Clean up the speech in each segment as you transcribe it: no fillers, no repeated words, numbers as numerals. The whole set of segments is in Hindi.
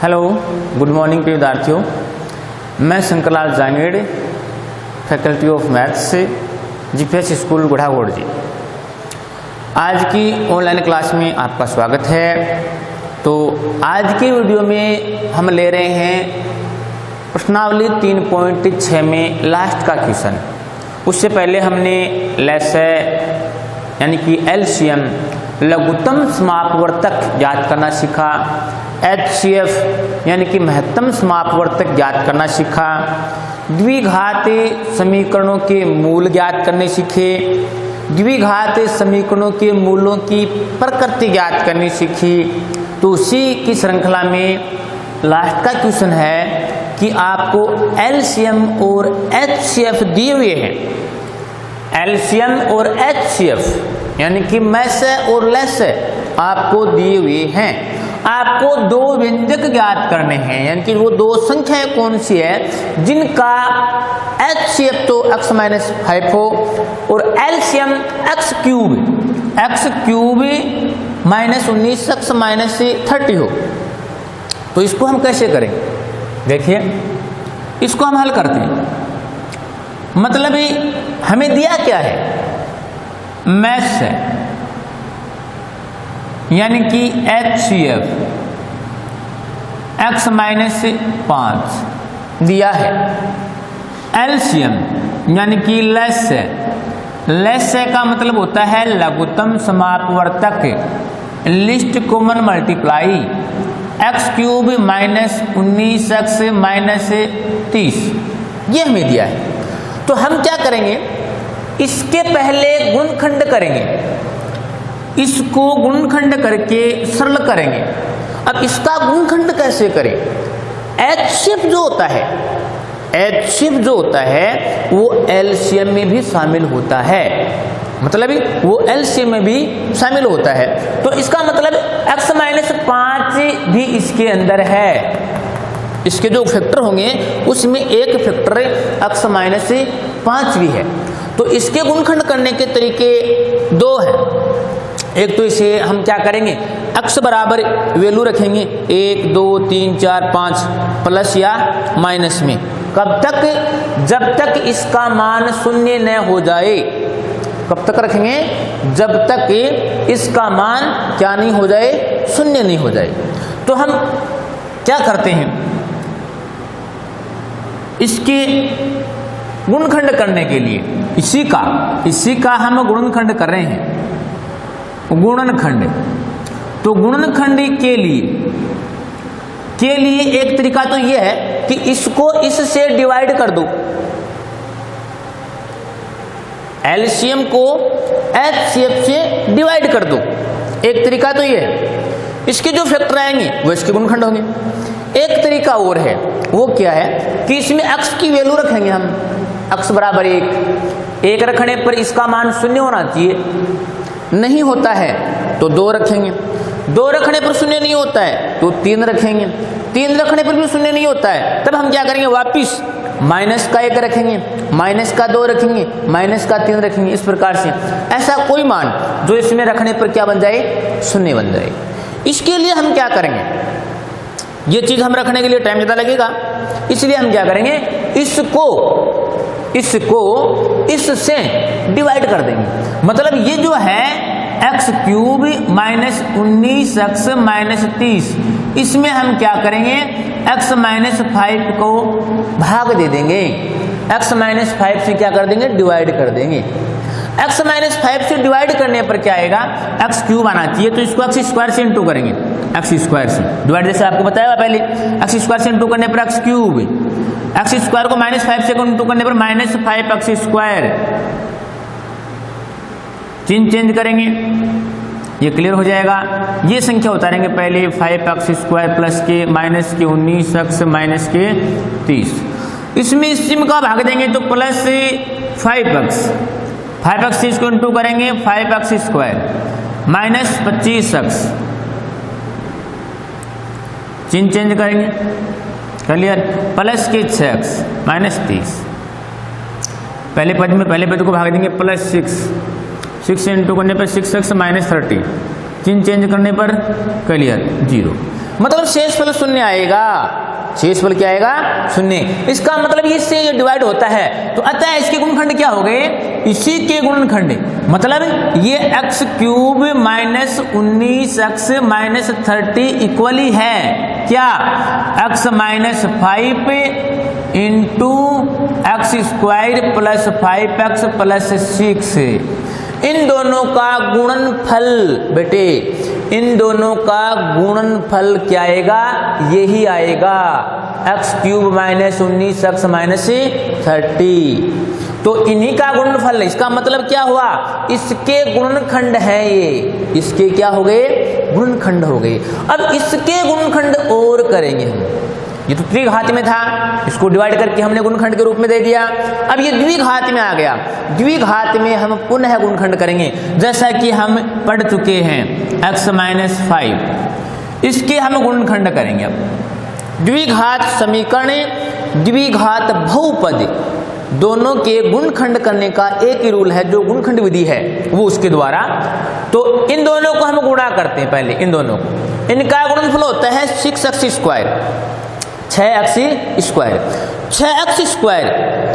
हेलो, गुड मॉर्निंग प्रिय विद्यार्थियों। मैं Shankarlal Jangid, faculty of maths से जीपीएस स्कूल गुढ़ागोड़ जी। आज की ऑनलाइन क्लास में आपका स्वागत है। तो आज के वीडियो में हम ले रहे हैं प्रश्नावली 3.6 में लास्ट का क्वेश्चन। उससे पहले हमने लेसे यानी कि एलसीएम लघुत्तम समापवर्तक ज्ञात करना सीखा, एचसीएफ यानी कि महत्तम समापवर्तक ज्ञात करना सीखा, द्विघात समीकरणों के मूल ज्ञात करने सीखे, द्विघात समीकरणों के मूलों की प्रकृति ज्ञात करनी सीखी। तो उसी की श्रृंखला में लास्ट का क्वेश्चन है कि आपको एलसीएम और एचसीएफ दिए हुए हैं। एलसीएम और एचसीएफ यानी कि मैसे और लेसे आपको दिए हुए हैं। आपको दो व्यंजक ज्ञात करने हैं, यानी कि वो दो संख्याएं कौन सी है जिनका एचसीएफ तो x-5 हो और एलसीएम x क्यूब -19 -30 हो। तो इसको हम कैसे करें? देखिए, इसको हम हल करते हैं। मतलब हमें दिया क्या है? मैथ से यानी कि एचसीएफ x-5 दिया है। एलसीएम यानी कि लेसे का मतलब होता है लघुत्तम समापवर्तक, least common multiple x³ -19x -30, ये हमें दिया है। तो हम क्या करेंगे? इसके पहले गुणनखंड करेंगे, इसको गुणनखंड करके सरल करेंगे। अब इसका गुणनखंड कैसे करें? एचसीएफ जो होता है वो एलसीएम में भी शामिल होता है, मतलब वो एलसीएम में भी शामिल होता है। तो इसका मतलब x-5 भी इसके अंदर है। इसके जो फैक्टर होंगे उसमें एक फैक्टर x-5 भी है। तो इसके गुणनखंड करने के तरीके दो हैं। एक तो इसे हम क्या करेंगे, x बराबर वैल्यू रखेंगे 1 2 3 4 5 प्लस या माइनस में। कब तक? जब तक इसका मान शून्य न हो जाए। कब तक रखेंगे? जब तक इसका मान क्या नहीं हो जाए, शून्य नहीं हो जाए। तो हम क्या करते हैं, इसके गुणनखंड करने के लिए इसी का हम गुणनखंड कर रहे हैं। गुणनखंड, तो गुणनखंड के लिए एक तरीका तो यह है कि इसको इससे डिवाइड कर दो, एलसीएम को एचसीएफ से डिवाइड कर दो। एक तरीका तो यह है। इसके जो फैक्टर आएंगे वो इसके गुणनखंड होंगे। एक तरीका और है, वो क्या है कि इसमें x की वैल्यू रखेंगे हम, x बराबर 1 रखने पर इसका मान शून्य होना चाहिए, नहीं होता है तो 2 रखेंगे, 2 रखने पर शून्य नहीं होता है तो 3 रखेंगे, 3 रखने पर भी शून्य नहीं होता है तब हम क्या करेंगे, वापिस माइनस का 1 रखेंगे, माइनस का 2 रखेंगे, माइनस का 3 रखेंगे। इस प्रकार से ऐसा कोई मान जो इसमें रखने पर क्या बन जाए, शून्य बन जाए। इसके लिए हम क्या करेंगे, ये चीज हम रखने के लिए टाइम ज़्यादा लगेगा, इसलिए हम क्या करेंगे, इसको इससे डिवाइड कर देंगे। मतलब ये जो है x³ -19x -30, इसमें हम क्या करेंगे, x-5 को भाग दे देंगे, x-5 से क्या कर देंगे, डिवाइड कर देंगे। x-5 से डिवाइड करने पर क्या आएगा, x³ आना चाहिए, तो इसको x² से इंटू करेंगे, x² से डिवाइड, जैसे आपको बताया पहले, x² से इंटू करने पर x³ को -5 से इंटू करने पर -5x²। चिन्ह चेंज करेंगे, ये क्लियर हो जाएगा। ये संख्या उतारेंगे पहले, 5x² प्लस के माइनस के 19x माइनस के 30, इसमें इस चिन्ह का भाग देंगे तो प्लस 5x से इसको इंटू करेंगे 5x² माइनस 25x, चिन्ह चेंज करेंगे, क्लियर, प्लस के 6x माइनस 30। पहले पद को भाग देंगे प्लस 6 से इंटू करने पर 6x माइनस 30, चिन्ह चेंज करने पर क्लियर 0। मतलब शेषफल शून्य आएगा। शेषफल क्या आएगा? शून्य। इसका मतलब इससे ये डिवाइड होता है, तो अतः इसके गुणनखंड क्या हो गए? इसी के गुणनखंड, मतलब ये x cube minus 19x minus 30 equally है क्या? x minus 5 into x square plus 5x plus 6। इन दोनों का गुणनफल बेटे, इन दोनों का गुणनफल क्या आएगा? यही आएगा, x cube minus 19x minus 30। तो इन्हीं का गुणनफल, इसका मतलब क्या हुआ? इसके गुणनखंड है ये, इसके क्या हो गए? गुणनखंड हो गए। अब इसके गुणनखंड और करेंगे हम। ये तो त्रिघात में था, इसको डिवाइड करके हमने गुणनखंड के रूप में दे दिया। अब ये द्विघात में आ गया, द्विघात में हम पुनः गुणनखंड करेंगे, जैसा कि हम पढ़ चुके हैं x माइनस 5, इसके हम गुणनखंड करेंगे। अब द्विघात समीकरण, द्विघात बहुपद, दोनों के गुणनखंड करने का एक ही रूल है, जो गुणनखंड विधि है वो उसके द्वारा। तो इन दोनों को हम गुणा करते हैं पहले, इन दोनों को। इनका गुणनफल होता है 6x square, 6x square. 6x square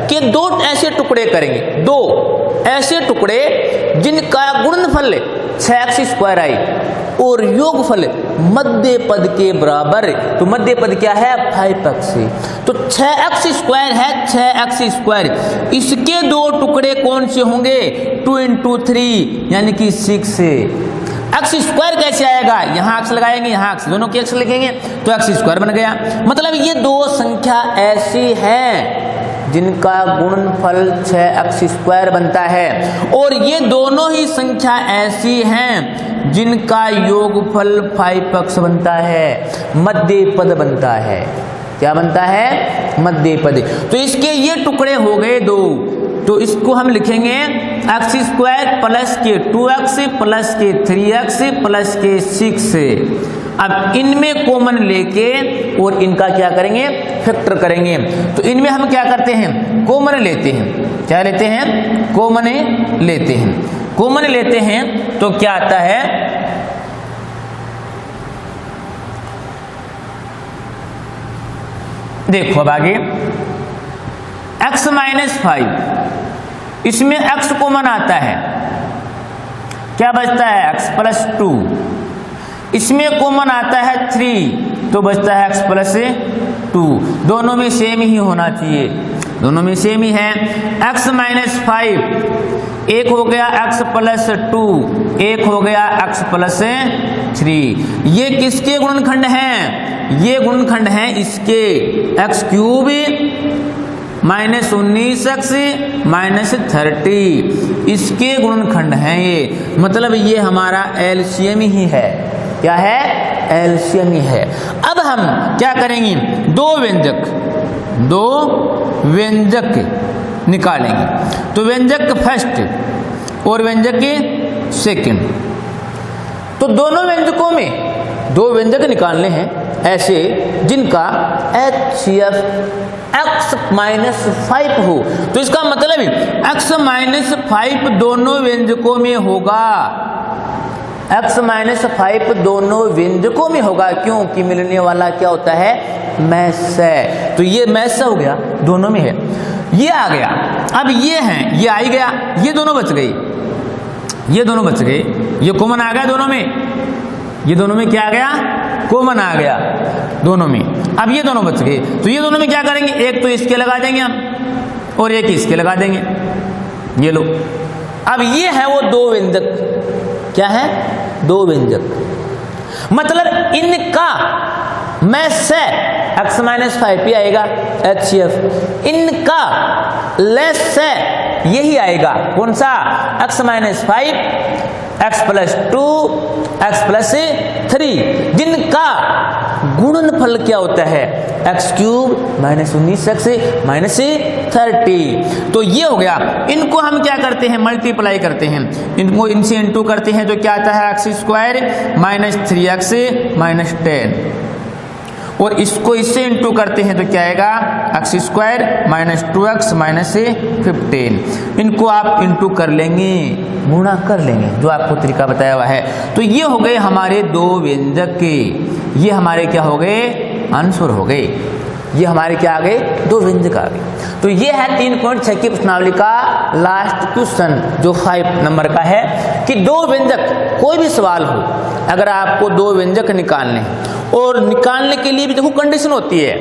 के दो ऐसे टुकड़े करेंगे, दो ऐसे टुकड़े जिनका गुणनफल 6x स्क्वायर आई और योगफल मध्य पद के बराबर। तो मध्य पद क्या है? 5x। तो 6x स्क्वायर है 6x स्क्वायर, इसके दो टुकड़े कौन से होंगे? 2 इंटू 3 यानी कि 6। एक्स स्क्वायर कैसे आएगा? यहाँ एक्स लगाएंगे, यहाँ एक्स, दोनों के एक्स लिखेंगे तो एक्स स्क्वायर बन गया। मतलब ये दो संख्या ऐसी हैं जिनका गुणनफल 6x स्क्वायर बनता है, और ये दोनों ही संख्या ऐसी हैं जिनका योगफल 5x बनता है, मध्य पद बनता है। क्या बनता है? मध्य पद। तो इसके ये टुकड़े हो गए दो, तो इसको हम लिखेंगे एक्स स्क्वायर प्लस के 2x प्लस के 3x प्लस के 6। अब इनमें कॉमन लेके और इनका क्या करेंगे? फैक्टर करेंगे। तो इनमें हम क्या करते हैं? कॉमन लेते हैं। क्या लेते हैं? कॉमन लेते हैं। कॉमन लेते हैं तो क्या आता है? देखो अब आगे, x माइनस 5, इसमें x कॉमन आता है, क्या बचता है? x plus 2। इसमें कॉमन आता है 3, तो बचता है x प्लस 2। दोनों में सेम ही होना चाहिए, दोनों में सेम ही है। x माइनस 5, एक हो गया x प्लस 2, एक हो गया x प्लस 3। ये किसके गुणनखंड हैं? ये गुणनखंड हैं इसके, x cube minus 19x minus 30, इसके गुणनखंड हैं ये। मतलब ये हमारा एलसीएम ही है। क्या है? एलसीएम ही है। अब हम क्या करेंगे? दो व्यंजक निकालेंगे। तो व्यंजक फर्स्ट और व्यंजक सेकंड, तो दोनों व्यंजकों में दो व्यंजक निकालने हैं ऐसे जिनका HCF x माइनस 5 हो। तो इसका मतलब x माइनस 5 दोनों व्यंजकों में होगा, x माइनस 5 दोनों व्यंजकों में होगा, क्योंकि मिलने वाला क्या होता है? मैस है। तो ये मैस हो गया, दोनों में है। ये आ गया, अब ये हैं, ये आ ही गया, ये दोनों बच गई, ये दोनों बच गए, ये कॉमन आ गया दोनों में, ये दोनों में क्या आ गया? कॉमन आ गया दोनों में। अब ये दोनों बच गए, तो ये दोनों में क्या करेंगे? एक तो इसके लगा देंगे हम और एक इसके लगा देंगे, ये लो। अब ये है वो दो व्यंजक, क्या है? दो व्यंजक। मतलब इनका में से x माइनस 5 ही आएगा HCF, इनका लेस से यही आएगा, कौन सा? x minus 5, x plus 2, x plus 3, जिनका गुणनफल क्या होता है? x cube minus 19x minus 30। तो ये हो गया। इनको हम क्या करते हैं? मल्टीप्लाई करते हैं, इनको इनसे इंटू करते हैं, तो क्या आता है? x square minus 3x minus 10, और इसको इससे इंटू करते हैं तो क्या आएगा? x square minus 2x minus 15। इनको आप इंटू कर लेंगे, गुणा कर लेंगे, जो आपको तरीका बताया हुआ है। तो ये हो गए हमारे दो व्यंजक के, ये हमारे क्या हो गए, आंसर हो गए। ये हमारे क्या आ गए, 2 व्यंजक आ गए। तो ये है 3.6 की प्रश्नावली का लास्ट क्वेश्चन, जो 5 नंबर का है कि 2 व्यंजक, कोई भी सवाल हो, अगर आपको 2 व्यंजक निकालने हैं और निकालने के लिए भी देखो कंडीशन होती है।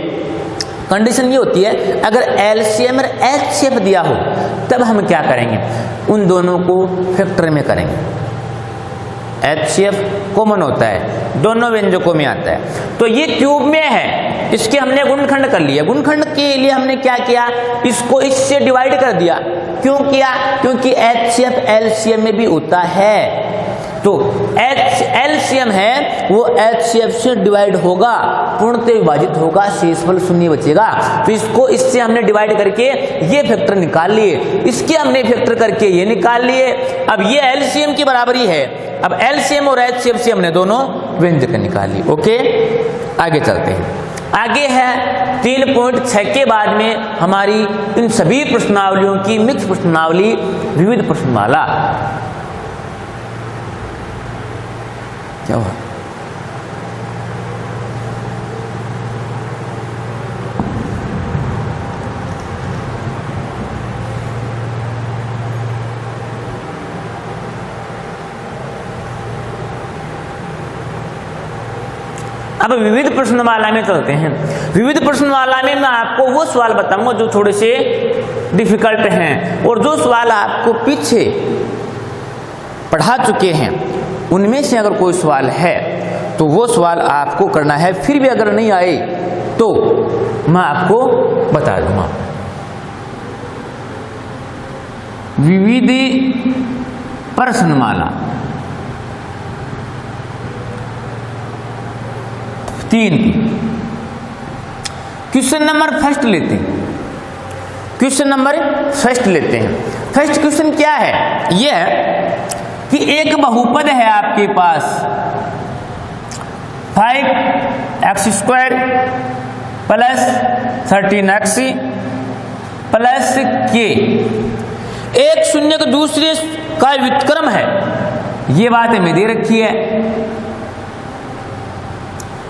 कंडीशन ये होती है, अगर एलसीएम और एचसीएफ दिया हो तब हम क्या करेंगे, उन दोनों को फैक्टर में करेंगे। एचसीएफ कॉमन होता है, दोनों व्यंजकों में आता है। तो ये क्यूब में है, इसके हमने गुणनखंड कर लिया। गुणनखंड के लिए हमने क्या किया, इसको इससे डिवाइड कर दिया। क्यों किया, क्योंकि एचसीएफ एलसीएम में भी होता है। तो एलसीएम है वो एचसीएफ से डिवाइड होगा, पूर्णतः विभाजित होगा, शेषफल 0 बचेगा। तो इसको इससे हमने डिवाइड करके ये फैक्टर निकाल लिए, इसके हमने फैक्टर करके ये निकाल लिए। अब ये एलसीएम की बराबरी है। अब एलसीएम और एचसीएफ से हमने दोनों व्यंजक निकाल लिए। ओके, आगे चलते हैं। आगे है 3.6 के बाद में हमारी इन सभी प्रश्नावलियों की मिक्स प्रश्नावली, विविध प्रश्नमाला। क्या हुआ, अब विविध प्रश्नमाला में चलते हैं। विविध प्रश्नमाला में मैं आपको वो सवाल बताऊंगा जो थोड़े से डिफिकल्ट हैं, और जो सवाल आपको पीछे पढ़ा चुके हैं उनमें से अगर कोई सवाल है तो वो सवाल आपको करना है। फिर भी अगर नहीं आए तो मैं आपको बता दूंगा। विविध प्रश्नमाला 3 की क्वेश्चन नंबर फर्स्ट लेते हैं। क्वेश्चन नंबर फर्स्ट लेते हैं। फर्स्ट क्वेश्चन क्या है, यह है कि एक बहुपद है आपके पास 5x² plus 13x plus k, एक शून्य का दूसरे का व्युत्क्रम है। ये बात हमें दे रखी है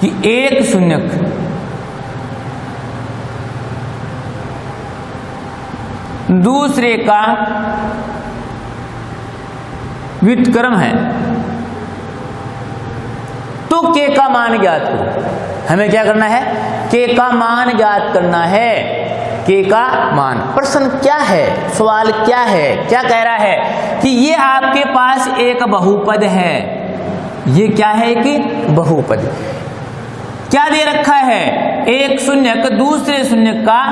कि एक शून्यक दूसरे का व्युत्क्रम है, तो k का मान ज्ञात करो। हमें क्या करना है, k का मान ज्ञात करना है। k का मान, प्रश्न क्या है, सवाल क्या है, क्या कह रहा है कि ये आपके पास एक बहुपद है। ये क्या है कि बहुपद, क्या दे रखा है, एक शून्यक दूसरे शून्यक का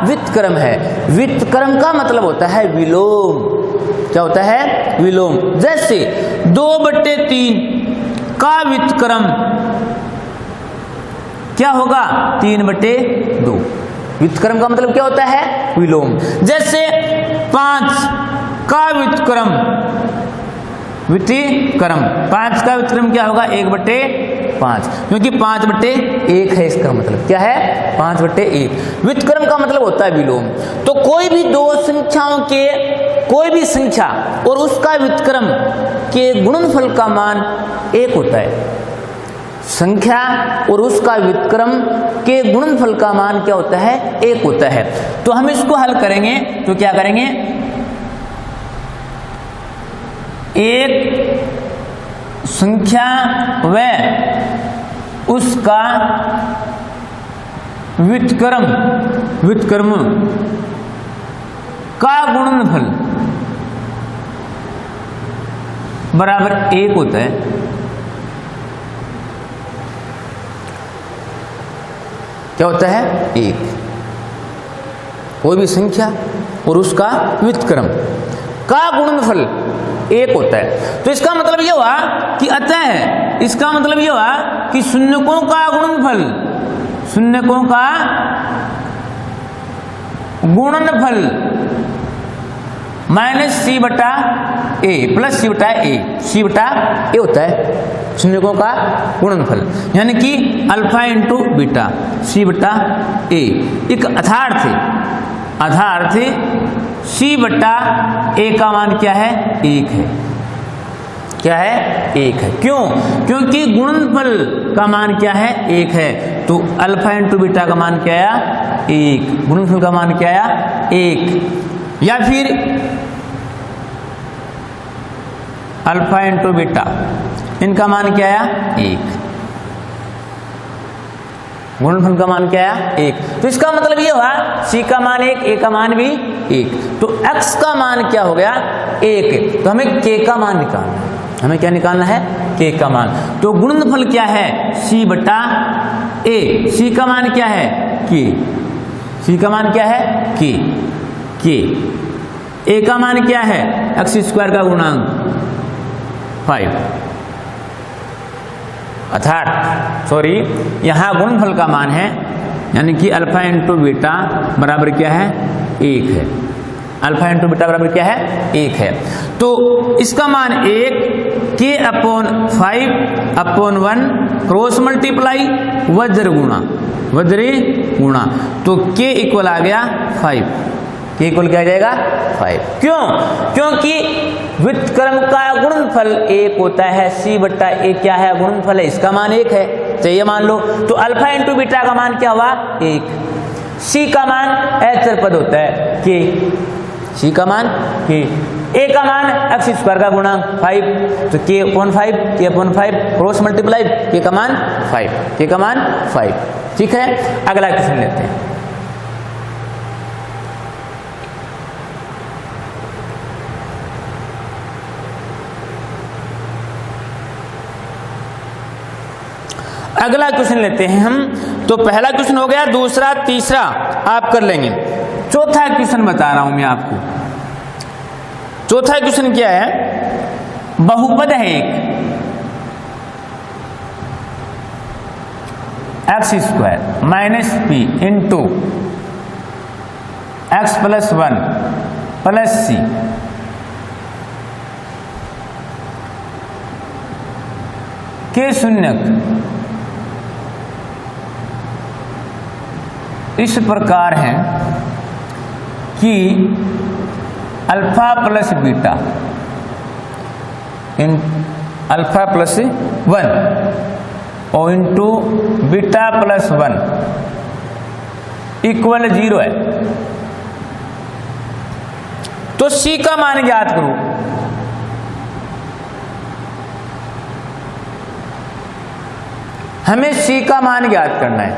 व्युत्क्रम है। व्युत्क्रम का मतलब होता है विलोम। क्या होता है, विलोम। जैसे 2/3 का व्युत्क्रम क्या होगा, 3/2। व्युत्क्रम का मतलब क्या होता है, विलोम। जैसे 5 का व्युत्क्रम, 5 का व्युत्क्रम क्या होगा, 1/5, क्योंकि 5/1 है। इसका मतलब क्या है, 5/1। व्युत्क्रम का मतलब होता है विलोम। तो कोई भी दो संख्याओं के, कोई भी संख्या और उसका व्युत्क्रम के गुणनफल का मान 1 होता है। संख्या और उसका व्युत्क्रम के गुणनफल का मान क्या होता है, 1 होता है। तो हम इसको हल करेंगे तो क्या करेंगे, एक संख्या व उसका व्युत्क्रम का गुणनफल बराबर 1 होता है। क्या होता है, 1। कोई भी संख्या और उसका व्युत्क्रम का गुणनफल 1 होता है। तो इसका मतलब यह हुआ कि अतः, इसका मतलब यह हुआ कि शून्यकों का गुणनफल, शून्यकों का गुणनफल -c/a प्लस c/a, c/a होता है शून्यकों का गुणनफल, यानी कि अल्फा इंटू बीटा c/a। एक अर्थार्थ c/a का मान क्या है, 1 है। क्या है? 1 है। क्यों? क्योंकि गुणनफल का मान क्या है? 1 है। तो अल्फा इंटू बीटा का मान क्या आया? 1। गुणनफल का मान क्या आया? 1। या फिर अल्फा इंटू बीटा, इनका मान क्या आया? 1। गुणनफल का मान क्या आया? 1। तो इसका मतलब ये हुआ c का मान 1, a का मान भी 1। तो x का मान क्या हो गया? 1। तो हमें k का मान निकालना है। हमें क्या निकालना है? k का मान। तो गुणनफल क्या है? c बटा a। c का मान क्या है? k। c का मान क्या है? k। a का मान क्या है? x² का गुणांक 5। अर्थात यहाँ गुणनफल का मान है, यानी कि अल्फा इंटू बीटा बराबर क्या है? 1 है। अल्फा इंटू बीटा बराबर क्या है? 1 है। तो इसका मान 1 k अपॉन 5/1 क्रॉस मल्टीप्लाई वज्र गुणा। तो k इक्वल आ गया 5। k इक्वल क्या आ जाएगा? 5। क्यों? क्योंकि व्युत्क्रम का गुणनफल 1 होता है। c बट्टा a क्या है? गुणनफल है, इसका मान 1 है। तो ये मान लो। तो अल्फा इंटू बीटा का मान क्या हुआ? 1। c का मान अचर पद होता है k। c का मान k। a का मान x² का गुणांक 5। तो k upon 5 cross multiply k का मान 5। ठीक है। अगला क्वेश्चन लेते हैं। अगला क्वेश्चन लेते हैं हम। तो पहला क्वेश्चन हो गया, दूसरा, तीसरा आप कर लेंगे। चौथा क्वेश्चन बता रहा हूं मैं आपको। चौथा क्वेश्चन क्या है? बहुपद है एक x² minus p into x+1 plus c के शून्यक इस प्रकार है कि अल्फा प्लस बीटा इन अल्फा प्लस 1 और इंटू बीटा प्लस 1 इक्वल 0 है। तो c का मान ज्ञात करो। हमें c का मान ज्ञात करना है।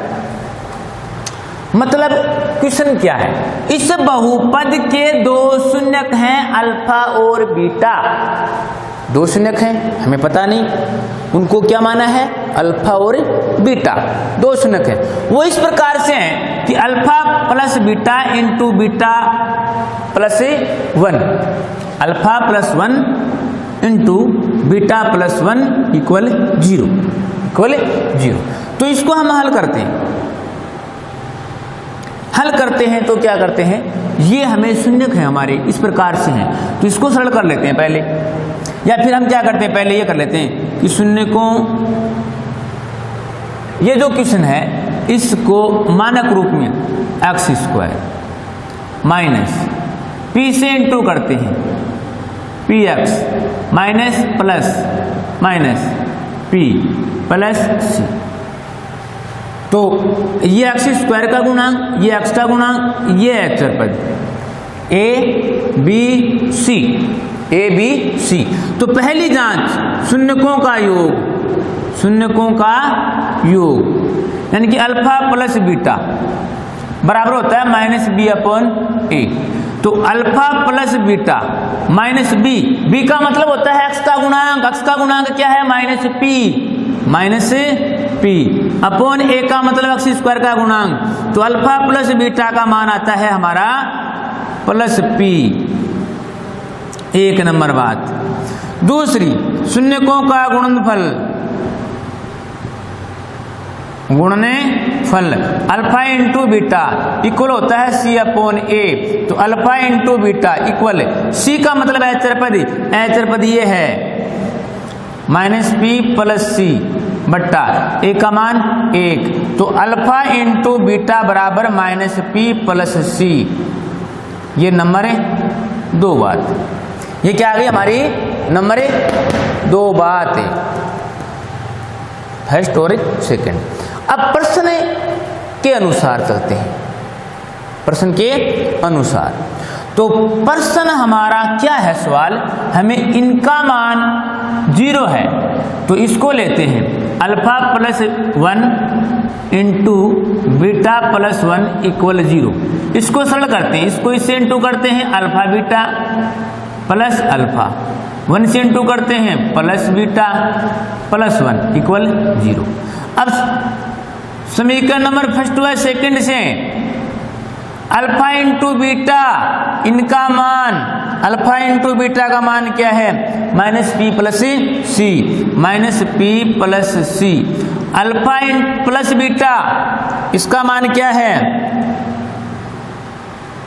मतलब क्वेश्चन क्या है? इस बहुपद के 2 शून्यक हैं, अल्फा और बीटा। 2 शून्यक हैं, हमें पता नहीं उनको क्या माना है, अल्फा और बीटा। 2 शून्यक है, वो इस प्रकार से हैं कि alpha plus beta into beta plus 1, alpha plus 1 into beta plus 1 equal 0। तो इसको हम हल करते हैं। तो क्या करते हैं, ये हमें शून्यक है हमारे, इस प्रकार से हैं। तो इसको सरल कर लेते हैं पहले, या फिर हम क्या करते हैं, पहले ये कर लेते हैं कि शून्यकों, ये जो क्वेश्चन है इसको मानक रूप में x² माइनस p से इंटू करते हैं, px minus plus minus p plus c। तो ये x² का गुणांक, ये x का गुणांक, ये अचर पद a b c। तो पहली जांच शून्यकों का योग, यानी कि अल्फा प्लस बीटा बराबर होता है माइनस b/a। तो alpha plus beta minus b का मतलब होता है x का गुणांक क्या है? माइनस p अपॉन a का मतलब x² का गुणांक। तो अल्फा प्लस बीटा का मान आता है हमारा प्लस p। 1 नंबर बात। दूसरी, शून्यकों का गुणनफल अल्फा इंटू बीटा इक्वल होता है c/a। तो alpha into beta equal c का मतलब अचर पद ये है माइनस p प्लस c बट्टा a का मान 1। तो अल्फा इंटू बीटा बराबर माइनस p प्लस c। ये नंबर 2 बात। ये क्या आ गई हमारी? नंबर दो बात है, फर्स्ट और सेकंड। अब प्रश्न के अनुसार चलते हैं, प्रश्न के अनुसार। तो प्रश्न हमारा क्या है, सवाल हमें इनका मान 0 है तो इसको लेते हैं alpha plus 1 into beta plus 1 equal 0। इसको सरल करते हैं, इसको इससे इंटू करते हैं अल्फा बीटा प्लस अल्फा, 1 से इंटू करते हैं प्लस बीटा प्लस 1 इक्वल 0। अब समीकरण नंबर फर्स्ट व सेकंड से अल्फा इंटू बीटा, इनका मान अल्फा इंटू बीटा का मान क्या है, माइनस पी प्लस सी, माइनस पी प्लस सी। अल्फा प्लस बीटा इसका मान क्या है,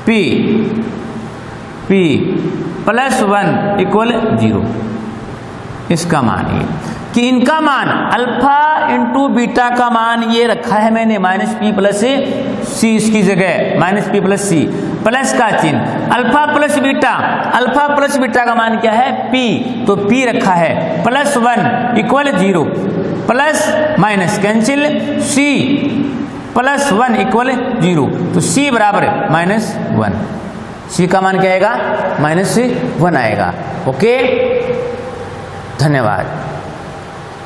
पी प्लस 1 इक्वल 0। इसका मान ये कि इनका मान अल्फा इंटू बीटा का मान ये रखा है मैंने माइनस पी प्लस सी, इसकी जगह माइनस पी प्लस सी, प्लस का चिन्ह अल्फा प्लस बीटा का मान क्या है, पी, तो पी रखा है plus 1 equal 0, plus minus cancel, C plus 1 equal 0, तो सी बराबर -1, सी का मान क्या आएगा, -1 आएगा। ओके, धन्यवाद।